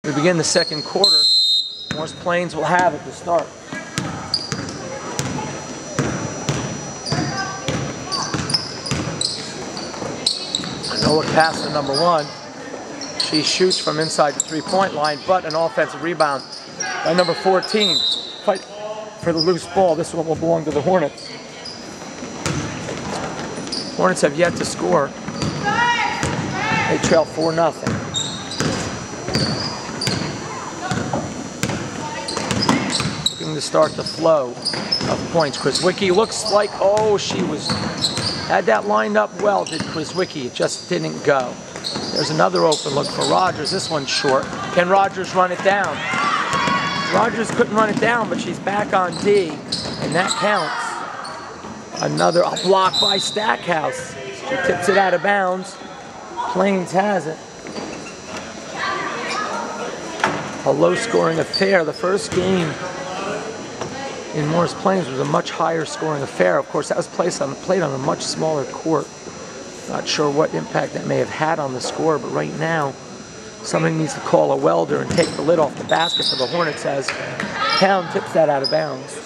We begin the second quarter. MoPlains will have it to start. Noah pass to number 1. She shoots from inside the three-point line, but an offensive rebound by number 14. Fight for the loose ball. This one will belong to the Hornets. Hornets have yet to score. They trail 4-0. Looking to start the flow of points. Krizwicki looks like, oh, she had that lined up well, did Krizwicki. It just didn't go. There's another open look for Rogers. This one's short. Can Rogers run it down? Rogers couldn't run it down, but she's back on D, and that counts. Another block by Stackhouse. She tips it out of bounds. Plains has it. A low-scoring affair. The first game in MoPlains was a much higher scoring affair. Of course, that was played on a much smaller court. Not sure what impact that may have had on the score, but right now, somebody needs to call a welder and take the lid off the basket for the Hornets as Town tips that out of bounds.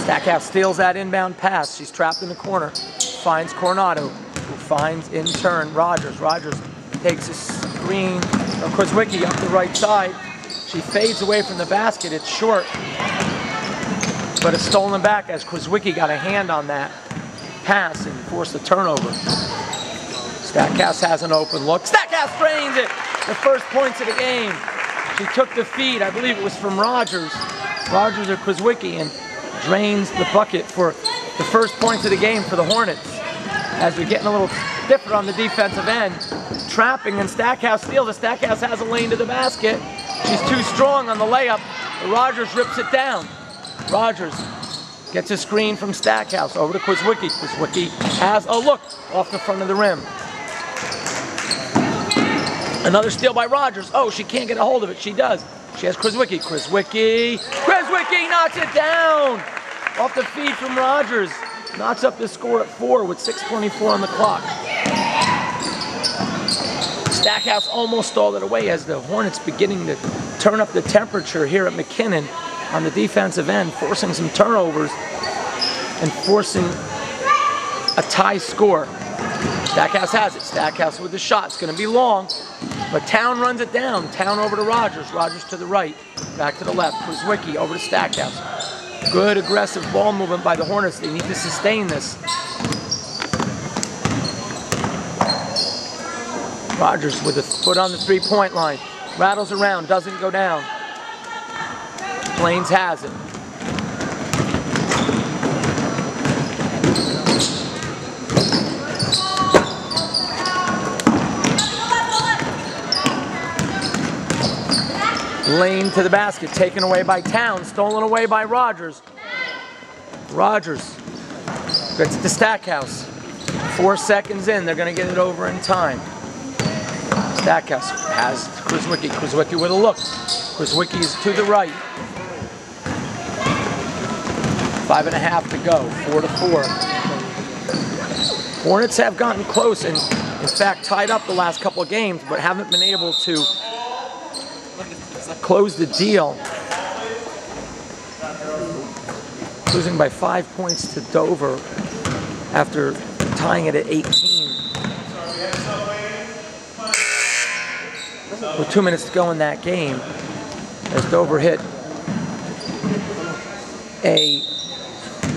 Stackhouse steals that inbound pass. She's trapped in the corner. Finds Coronado, who finds in turn Rogers. Rogers takes a screen from Krizwicki up the right side. She fades away from the basket. It's short, but it's stolen back as Krizwicki got a hand on that pass and forced a turnover. Stackhouse has an open look. Stackhouse drains it. The first points of the game. She took the feed. I believe it was from Rogers. Rogers or Krizwicki, and drains the bucket for the first points of the game for the Hornets. As we're getting a little stiffer on the defensive end. Trapping, and Stackhouse steals it. Stackhouse has a lane to the basket. She's too strong on the layup. Rogers rips it down. Rogers gets a screen from Stackhouse over to Krizwicki. Krizwicki has a look off the front of the rim. Another steal by Rogers. Oh, she can't get a hold of it. She does. She has Krizwicki. Krizwicki knocks it down off the feed from Rogers. Knocks up the score at 4 with 6:24 on the clock. Stackhouse almost stole it away as the Hornets beginning to turn up the temperature here at McKinnon on the defensive end, forcing some turnovers and forcing a tie score. Stackhouse has it. Stackhouse with the shot. It's going to be long, but Town runs it down. Town over to Rogers. Rogers to the right. Back to the left. Krizwicki over to Stackhouse. Good aggressive ball movement by the Hornets. They need to sustain this. Rogers with a foot on the three-point line. Rattles around, doesn't go down. Plains has it. Lane to the basket, taken away by Town, stolen away by Rogers. Rogers gets it to Stackhouse. 4 seconds in, they're going to get it over in time. Stackhouse has Krizwicki. Krizwicki with a look. Krizwicki is to the right. 5.5 to go. 4-4. Hornets have gotten close and, in fact, tied up the last couple of games, but haven't been able to close the deal. Losing by 5 points to Dover after tying it at 18. With 2 minutes to go in that game, as Dover hit a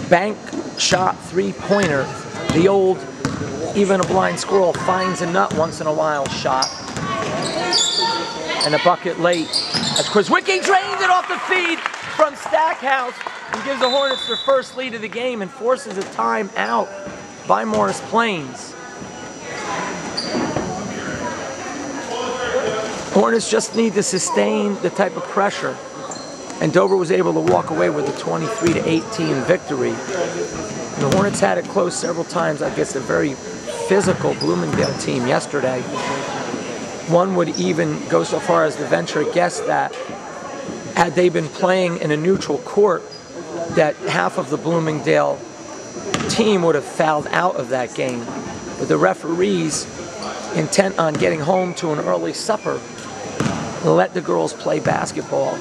bank shot three-pointer, the old even a blind squirrel finds a nut once in a while shot, and a bucket late as Krizwicki drains it off the feed from Stackhouse and gives the Hornets their first lead of the game and forces a timeout by MoPlains. Hornets just need to sustain the type of pressure, and Dover was able to walk away with a 23-18 victory. And the Hornets had it close several times against a very physical Bloomingdale team yesterday. One would even go so far as to venture a guess that had they been playing in a neutral court, that half of the Bloomingdale team would have fouled out of that game. But the referees, intent on getting home to an early supper, let the girls play basketball.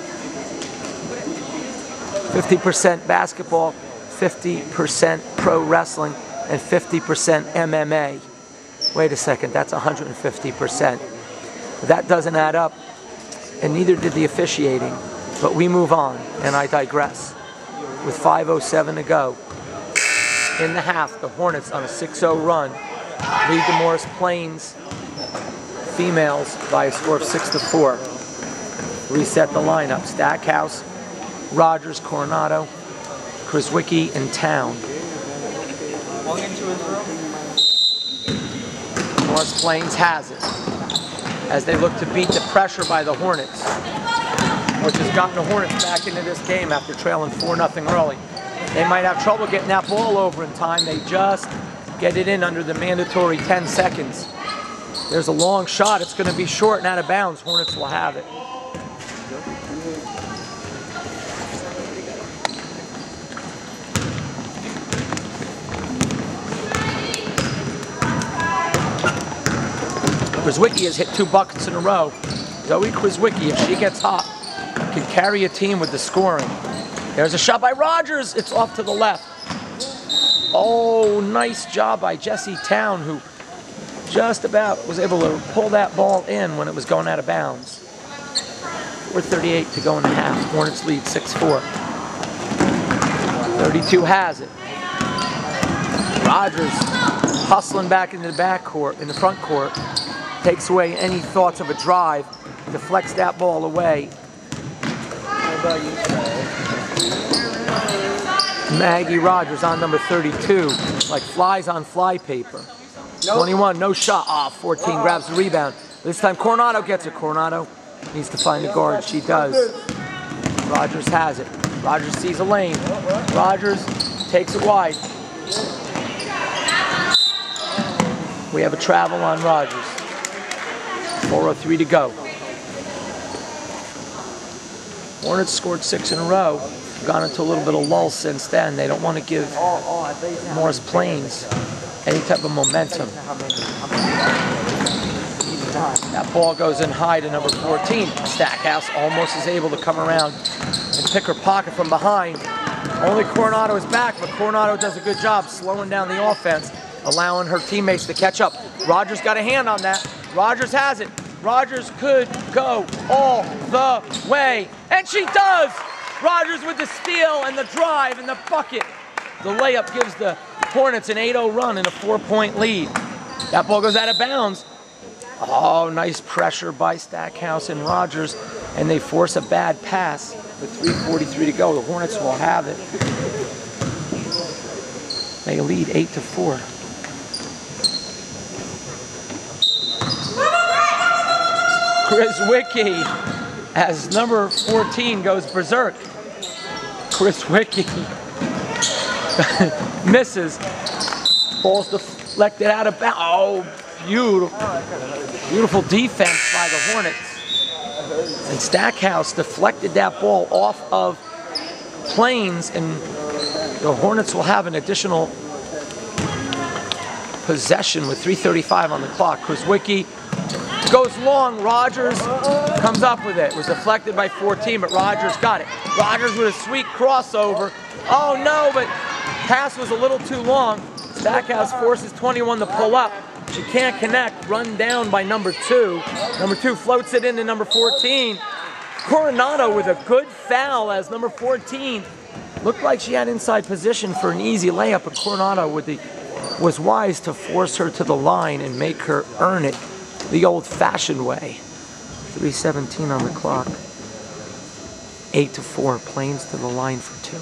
50% basketball, 50% pro wrestling, and 50% MMA. Wait a second, that's 150%. That doesn't add up, and neither did the officiating. But we move on, and I digress. With 5:07 to go in the half, the Hornets on a 6-0 run lead the Morris Plains females by a score of 6-4. Reset the lineup. Stackhouse, Rogers, Coronado, Krizwicki, and Town. Morris Plains has it as they look to beat the pressure by the Hornets, which has gotten the Hornets back into this game after trailing 4-0 early. They might have trouble getting that ball over in time. They just get it in under the mandatory 10 seconds. There's a long shot. It's going to be short and out of bounds. Hornets will have it. Krizwicki has hit 2 buckets in a row. Zoe Krizwicki, if she gets hot, can carry a team with the scoring. There's a shot by Rogers. It's off to the left. Oh, nice job by Jessie Town, who just about was able to pull that ball in when it was going out of bounds. 4:38 to go in the half. Hornets lead 6-4. 32 has it. Rogers hustling back into the backcourt, in the front court. Takes away any thoughts of a drive. Deflects that ball away. Maggie Rogers on number 32, like flies on fly paper. 21, no shot. 14 grabs the rebound. This time Coronado gets it. Coronado needs to find a guard. She does. Rogers has it. Rogers sees a lane. Rogers takes it wide. We have a travel on Rogers. 4:03 to go. Hornets scored 6 in a row. Gone into a little bit of lull since then. They don't want to give Morris Plains any type of momentum. That ball goes in high to number 14. Stackhouse almost is able to come around and pick her pocket from behind. Only Coronado is back, but Coronado does a good job slowing down the offense, allowing her teammates to catch up. Rogers got a hand on that. Rogers has it. Rogers could go all the way, and she does! Rogers with the steal and the drive and the bucket. The layup gives the Hornets an 8-0 run and a 4-point lead. That ball goes out of bounds. Oh, nice pressure by Stackhouse and Rogers, and they force a bad pass with 3:43 to go. The Hornets will have it. They lead 8-4. Krizwicki, as number 14 goes berserk. Krizwicki misses. Ball's deflected out of bounds. Oh, beautiful defense by the Hornets. And Stackhouse deflected that ball off of Plains, and the Hornets will have an additional possession with 3:35 on the clock. Krizwicki goes long. Rogers comes up with it. It was deflected by 14, but Rogers got it. Rogers with a sweet crossover. Oh no, but pass was a little too long. Stackhouse forces 21 to pull up. She can't connect. Run down by number 2. Number 2 floats it into number 14. Coronado with a good foul as number 14 looked like she had inside position for an easy layup, but Coronado was wise to force her to the line and make her earn it the old-fashioned way. 3:17 on the clock. 8-4. Plains to the line for 2.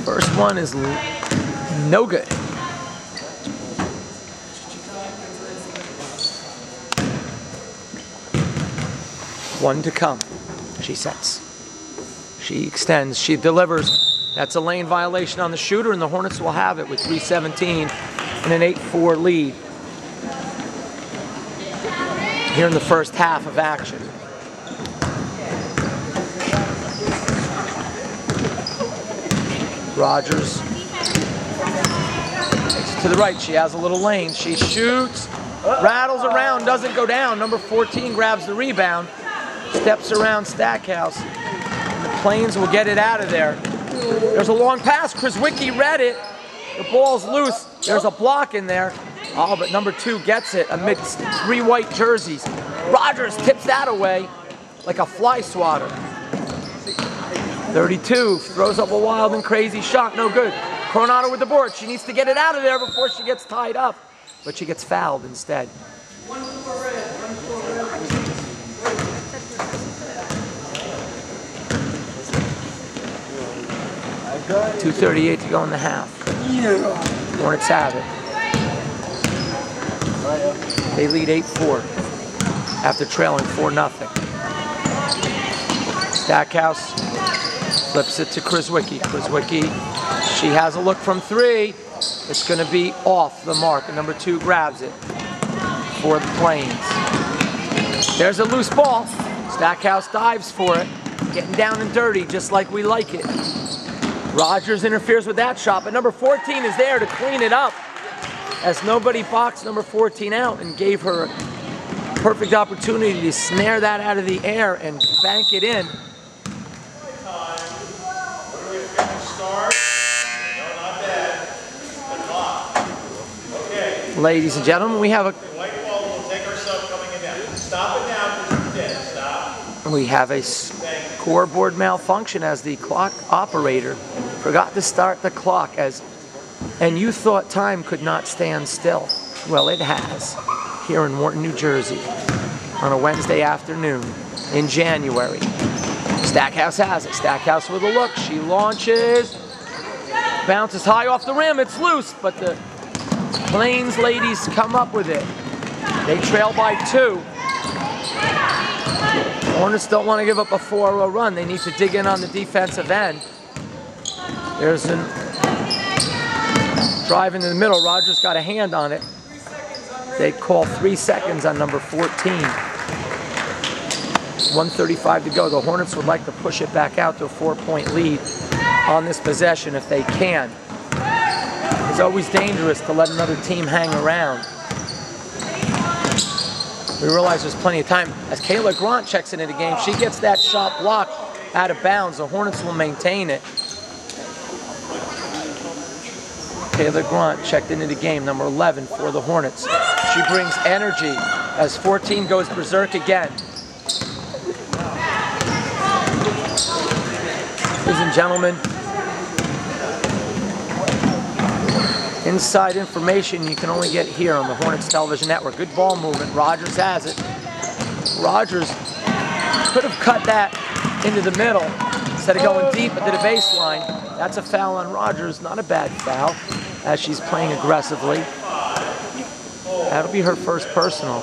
First one is no good. One to come. She sets. She extends. She delivers. That's a lane violation on the shooter, and the Hornets will have it with 3:17 and an 8-4 lead. here in the first half of action. Rogers takes it to the right. She has a little lane. She shoots, rattles around, doesn't go down. Number 14 grabs the rebound, steps around Stackhouse, and the Plains will get it out of there. There's a long pass. Krzyzewski read it. The ball's loose. There's a block in there. Oh, but number 2 gets it amidst 3 white jerseys. Rogers tips that away like a fly swatter. 32 throws up a wild and crazy shot. No good. Coronado with the board. She needs to get it out of there before she gets tied up, but she gets fouled instead. 2:38 to go in the half. Hornets have it. They lead 8-4 after trailing 4-0. Stackhouse flips it to Krzyzewski. Krzyzewski, she has a look from 3. It's going to be off the mark. And number 2 grabs it for the Plains. There's a loose ball. Stackhouse dives for it. Getting down and dirty just like we like it. Rogers interferes with that shot, but number 14 is there to clean it up as nobody boxed number 14 out and gave her a perfect opportunity to snare that out of the air and bank it in. Ladies and gentlemen, we have a scoreboard malfunction as the clock operator forgot to start the clock and you thought time could not stand still. Well, it has here in Wharton, New Jersey on a Wednesday afternoon in January. Stackhouse has it. Stackhouse with a look. She launches. Bounces high off the rim. It's loose, but the Plains ladies come up with it. They trail by 2. Hornets don't want to give up a 4-0 run. They need to dig in on the defensive end. There's a drive into the middle. Rogers got a hand on it. They call 3 seconds on number 14. 1:35 to go. The Hornets would like to push it back out to a 4-point lead on this possession if they can. It's always dangerous to let another team hang around. We realize there's plenty of time. As Kayla Grant checks into the game, she gets that shot blocked out of bounds. The Hornets will maintain it. Kayla Grant checked into the game, number 11 for the Hornets. She brings energy as 14 goes berserk again. Ladies and gentlemen, inside information you can only get here on the Hornets television network. Good ball movement. Rogers has it. Rogers could have cut that into the middle instead of going deep into the baseline. That's a foul on Rogers. Not a bad foul as she's playing aggressively. That'll be her first personal.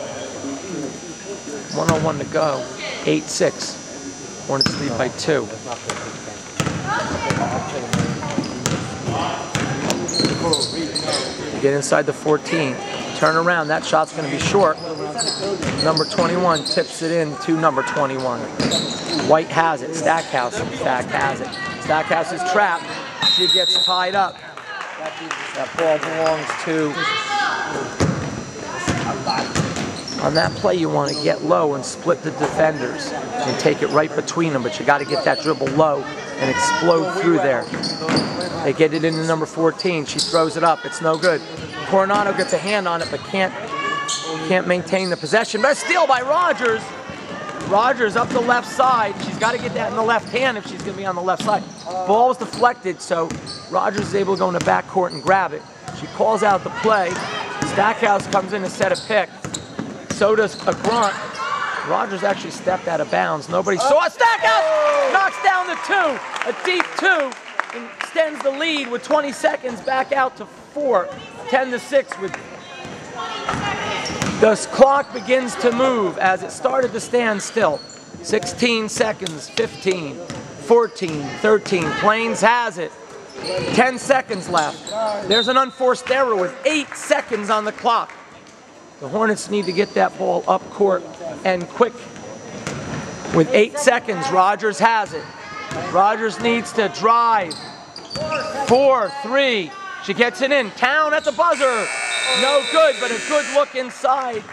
1:01 to go. 8-6. Hornets lead by 2. Get inside the 14. Turn around. That shot's going to be short. Number 21 tips it in to number 21. White has it. Stackhouse, in fact, has it. Stackhouse is trapped. She gets tied up. That ball belongs to... On that play, you want to get low and split the defenders and take it right between them, but you got to get that dribble low and explode through there. They get it into number 14. She throws it up. It's no good. Coronado gets a hand on it, but can't maintain the possession. But a steal by Rogers. Rogers up the left side. She's got to get that in the left hand if she's going to be on the left side. Ball was deflected, so Rogers is able to go in the backcourt and grab it. She calls out the play. Stackhouse comes in to set a pick. So does a Grant. Rogers actually stepped out of bounds. Nobody saw it. Stackhouse knocks down the 2. A deep 2. And extends the lead with 20 seconds back out to 4. 10-6 with the clock begins to move as it started to stand still. 16 seconds, 15, 14, 13. Plains has it. 10 seconds left. There's an unforced error with 8 seconds on the clock. The Hornets need to get that ball up court and quick. With 8 seconds, Rogers has it. Rogers needs to drive. 4, 3. She gets it in. Town at the buzzer. No good, but a good look inside.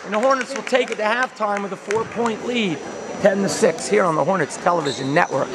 And the Hornets will take it to halftime with a 4-point lead. 10-6 here on the Hornets Television Network.